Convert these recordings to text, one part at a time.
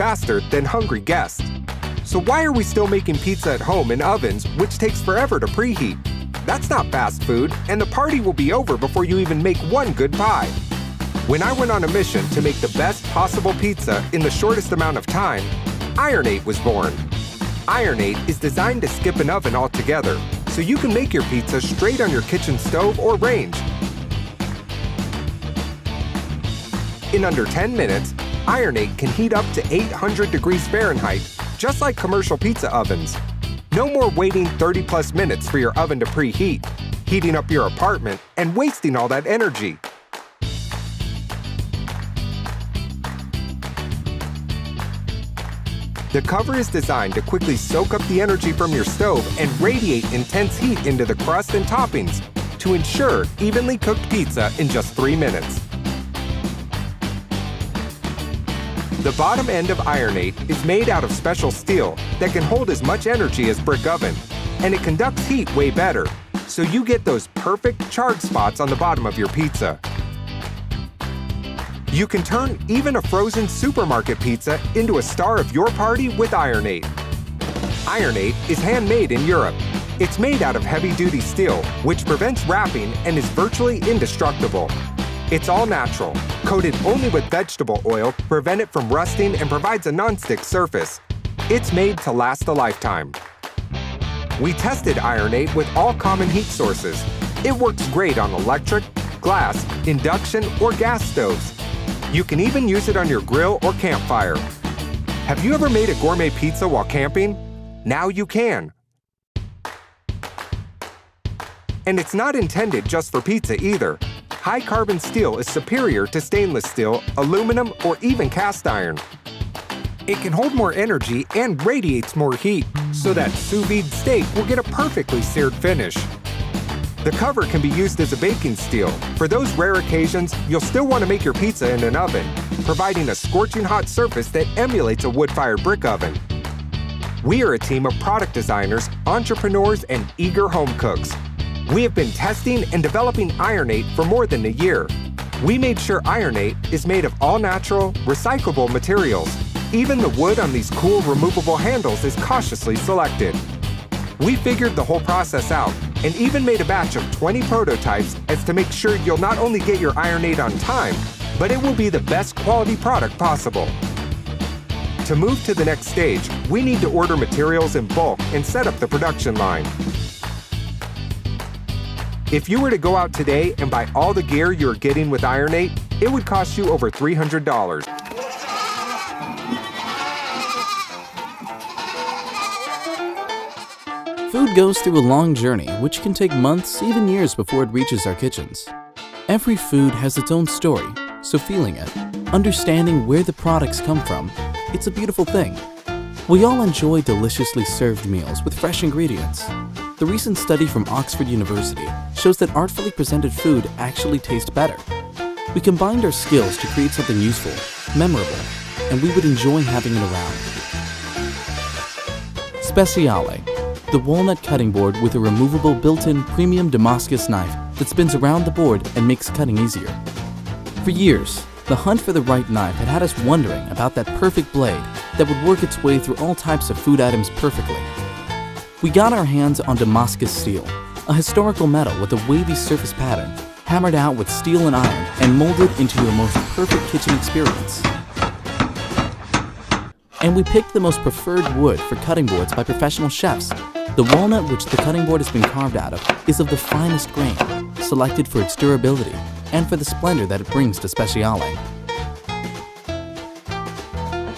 faster than hungry guests. So why are we still making pizza at home in ovens, which takes forever to preheat? That's not fast food, and the party will be over before you even make one good pie. When I went on a mission to make the best possible pizza in the shortest amount of time, IRONATE was born. IRONATE is designed to skip an oven altogether, so you can make your pizza straight on your kitchen stove or range. In under 10 minutes, IRONATE can heat up to 800 degrees Fahrenheit, just like commercial pizza ovens. No more waiting 30+ minutes for your oven to preheat, heating up your apartment, and wasting all that energy. The cover is designed to quickly soak up the energy from your stove and radiate intense heat into the crust and toppings to ensure evenly cooked pizza in just 3 minutes. The bottom end of IRONATE is made out of special steel that can hold as much energy as brick oven, and it conducts heat way better, so you get those perfect charred spots on the bottom of your pizza. You can turn even a frozen supermarket pizza into a star of your party with IRONATE. IRONATE is handmade in Europe. It's made out of heavy-duty steel, which prevents wrapping and is virtually indestructible. It's all natural, coated only with vegetable oil to prevent it from rusting and provides a non-stick surface. It's made to last a lifetime. We tested IRONATE with all common heat sources. It works great on electric, glass, induction, or gas stoves. You can even use it on your grill or campfire. Have you ever made a gourmet pizza while camping? Now you can. And it's not intended just for pizza either. High-carbon steel is superior to stainless steel, aluminum, or even cast iron. It can hold more energy and radiates more heat, so that sous vide steak will get a perfectly seared finish. The cover can be used as a baking steel. For those rare occasions, you'll still want to make your pizza in an oven, providing a scorching hot surface that emulates a wood-fired brick oven. We are a team of product designers, entrepreneurs, and eager home cooks. We have been testing and developing IRONATE for more than a year. We made sure IRONATE is made of all-natural, recyclable materials. Even the wood on these cool, removable handles is cautiously selected. We figured the whole process out and even made a batch of 20 prototypes as to make sure you'll not only get your IRONATE on time, but it will be the best quality product possible. To move to the next stage, we need to order materials in bulk and set up the production line. If you were to go out today and buy all the gear you're getting with IRONATE, it would cost you over $300. Food goes through a long journey, which can take months, even years before it reaches our kitchens. Every food has its own story, so feeling it, understanding where the products come from, it's a beautiful thing. We all enjoy deliciously served meals with fresh ingredients. The recent study from Oxford University shows that artfully presented food actually tastes better. We combined our skills to create something useful, memorable, and we would enjoy having it around. Spéciale, the walnut cutting board with a removable built-in premium Damascus knife that spins around the board and makes cutting easier. For years, the hunt for the right knife had us wondering about that perfect blade that would work its way through all types of food items perfectly. We got our hands on Damascus steel, a historical metal with a wavy surface pattern, hammered out with steel and iron and molded into your most perfect kitchen experience. And we picked the most preferred wood for cutting boards by professional chefs. The walnut which the cutting board has been carved out of is of the finest grain, selected for its durability and for the splendor that it brings to Spéciale.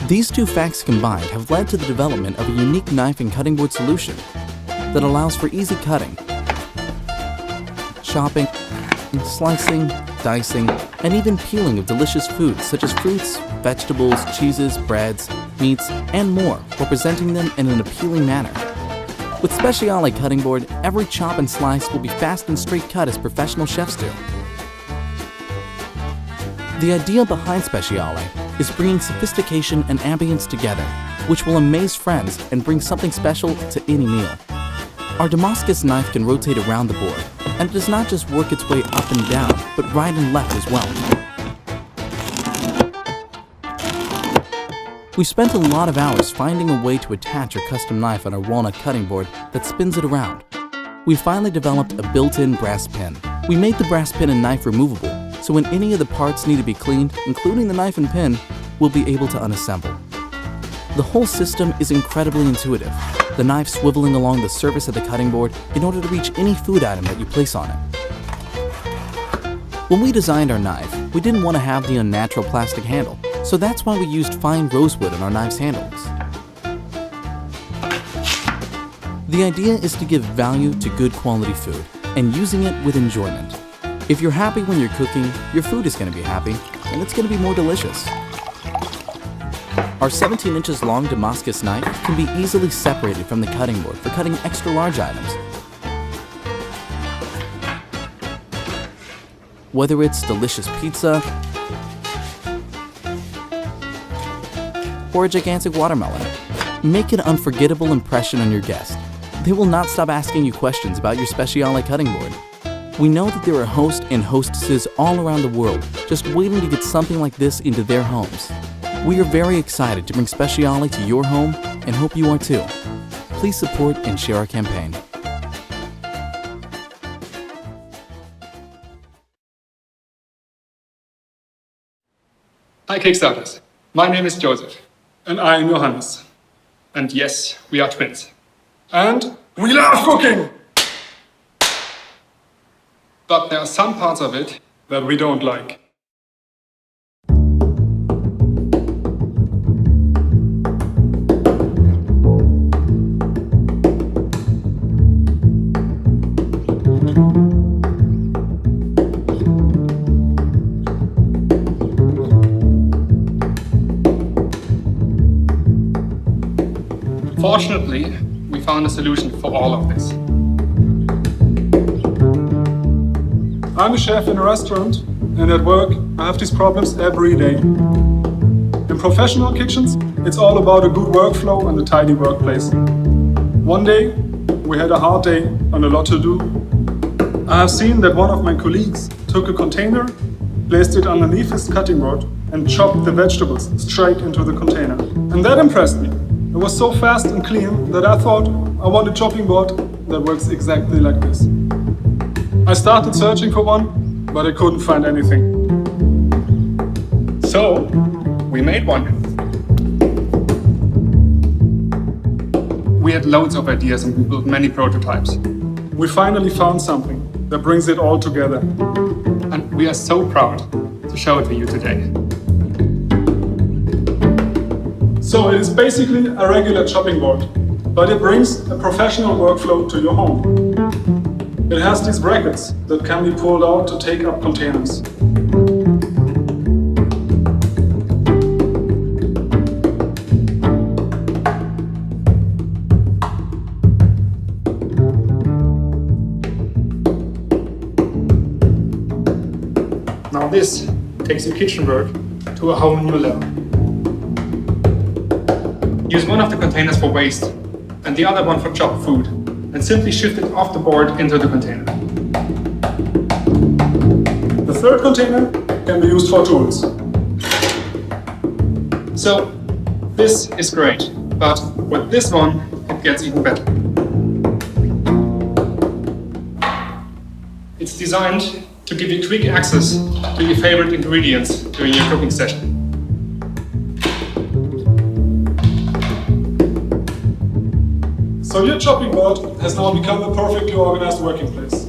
These two facts combined have led to the development of a unique knife and cutting board solution that allows for easy cutting, chopping, slicing, dicing, and even peeling of delicious foods such as fruits, vegetables, cheeses, breads, meats, and more while presenting them in an appealing manner. With Spéciale cutting board, every chop and slice will be fast and straight cut as professional chefs do. The idea behind Spéciale is bringing sophistication and ambience together, which will amaze friends and bring something special to any meal. Our Damascus knife can rotate around the board, and it does not just work its way up and down, but right and left as well. We spent a lot of hours finding a way to attach our custom knife on our walnut cutting board that spins it around. We finally developed a built-in brass pin. We made the brass pin and knife removable, so when any of the parts need to be cleaned, including the knife and pin, we'll be able to unassemble. The whole system is incredibly intuitive, the knife swiveling along the surface of the cutting board in order to reach any food item that you place on it. When we designed our knife, we didn't want to have the unnatural plastic handle, so that's why we used fine rosewood on our knife's handles. The idea is to give value to good quality food and using it with enjoyment. If you're happy when you're cooking, your food is going to be happy and it's going to be more delicious. Our 17 inches long Damascus knife can be easily separated from the cutting board for cutting extra large items. Whether it's delicious pizza or a gigantic watermelon, make an unforgettable impression on your guest. They will not stop asking you questions about your Spéciale cutting board. We know that there are hosts and hostesses all around the world just waiting to get something like this into their homes. We are very excited to bring Spéciale to your home and hope you are too. Please support and share our campaign. Hi Kickstarters, my name is Joseph. And I am Johannes. And yes, we are twins. And we love cooking! But there are some parts of it That we don't like. Fortunately, we found a solution for all of this. I'm a chef in a restaurant, and at work I have these problems every day. In professional kitchens, it's all about a good workflow and a tidy workplace. One day, we had a hard day and a lot to do. I have seen that one of my colleagues took a container, placed it underneath his cutting board, and chopped the vegetables straight into the container. And that impressed me. It was so fast and clean that I thought I want a chopping board that works exactly like this. I started searching for one, but I couldn't find anything. So, we made one. We had loads of ideas and we built many prototypes. We finally found something that brings it all together. And we are so proud to show it to you today. So it is basically a regular chopping board, but it brings a professional workflow to your home. It has these brackets that can be pulled out to take up containers. Now this takes your kitchen work to a whole new level. Use one of the containers for waste and the other one for chopped food, and simply shift it off the board into the container. The third container can be used for tools. So, this is great, but with this one, it gets even better. It's designed to give you quick access to your favorite ingredients during your cooking session. So your chopping board has now become a perfectly organized working place.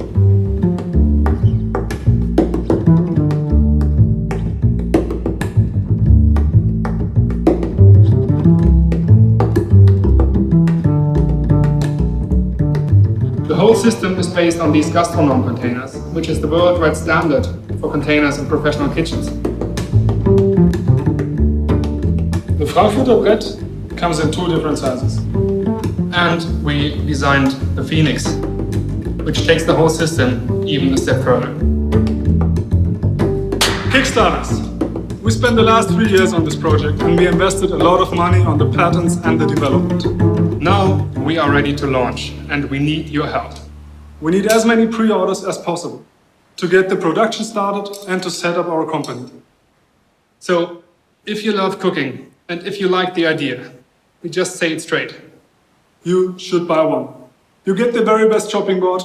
The whole system is based on these gastronome containers, which is the worldwide standard for containers in professional kitchens. The Frankfurter Brett comes in 2 different sizes. And we designed the Phoenix, which takes the whole system even a step further. Kickstarters! We spent the last 3 years on this project and we invested a lot of money on the patents and the development. Now we are ready to launch and we need your help. We need as many pre-orders as possible to get the production started and to set up our company. So, if you love cooking And if you like the idea, we just say it straight. You should buy one. You get the very best chopping board,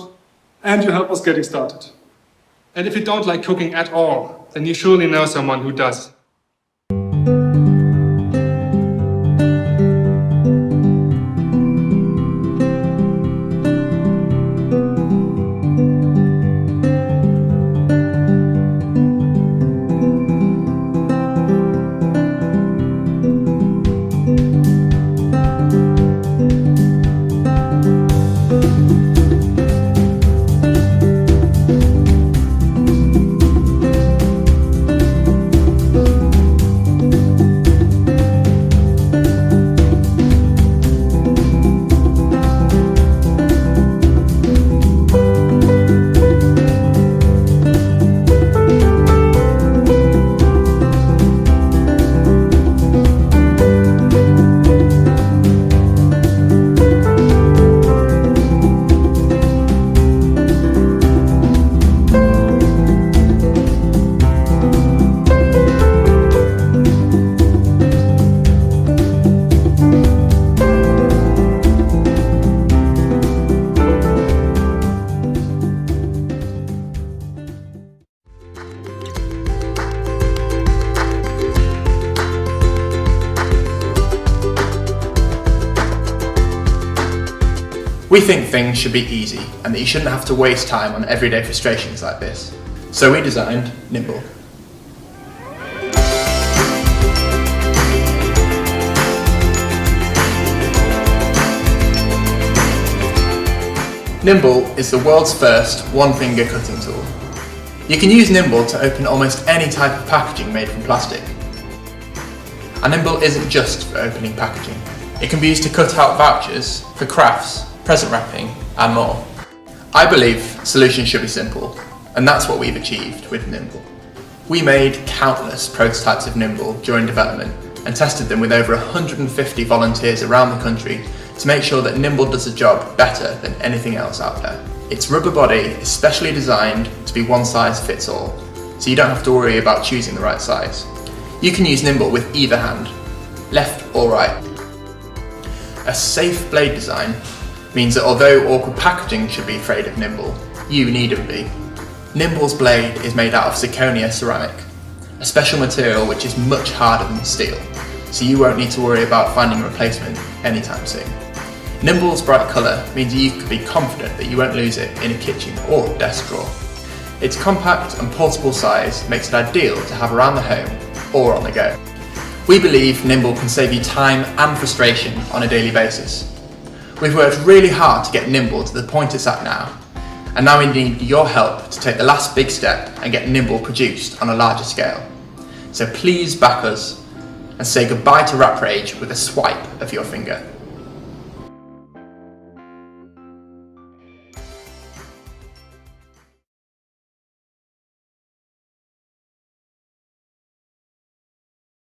and you help us getting started. And if you don't like cooking at all, then you surely know someone who does. We think things should be easy and that you shouldn't have to waste time on everyday frustrations like this. So we designed Nimble. Nimble is the world's first one-finger cutting tool. You can use Nimble to open almost any type of packaging made from plastic. And Nimble isn't just for opening packaging. It can be used to cut out vouchers for crafts, present wrapping, and more. I believe solutions should be simple, and that's what we've achieved with Nimble. We made countless prototypes of Nimble during development and tested them with over 150 volunteers around the country to make sure that Nimble does the job better than anything else out there. Its rubber body is specially designed to be one size fits all, so you don't have to worry about choosing the right size. You can use Nimble with either hand, left or right. A safe blade design means that although awkward packaging should be afraid of Nimble, you needn't be. Nimble's blade is made out of zirconia ceramic, a special material which is much harder than steel, so you won't need to worry about finding a replacement anytime soon. Nimble's bright colour means you can be confident that you won't lose it in a kitchen or desk drawer. Its compact and portable size makes it ideal to have around the home or on the go. We believe Nimble can save you time and frustration on a daily basis. We've worked really hard to get Nimble to the point it's at now, and now we need your help to take the last big step and get Nimble produced on a larger scale. So please back us and say goodbye to rat rage with a swipe of your finger.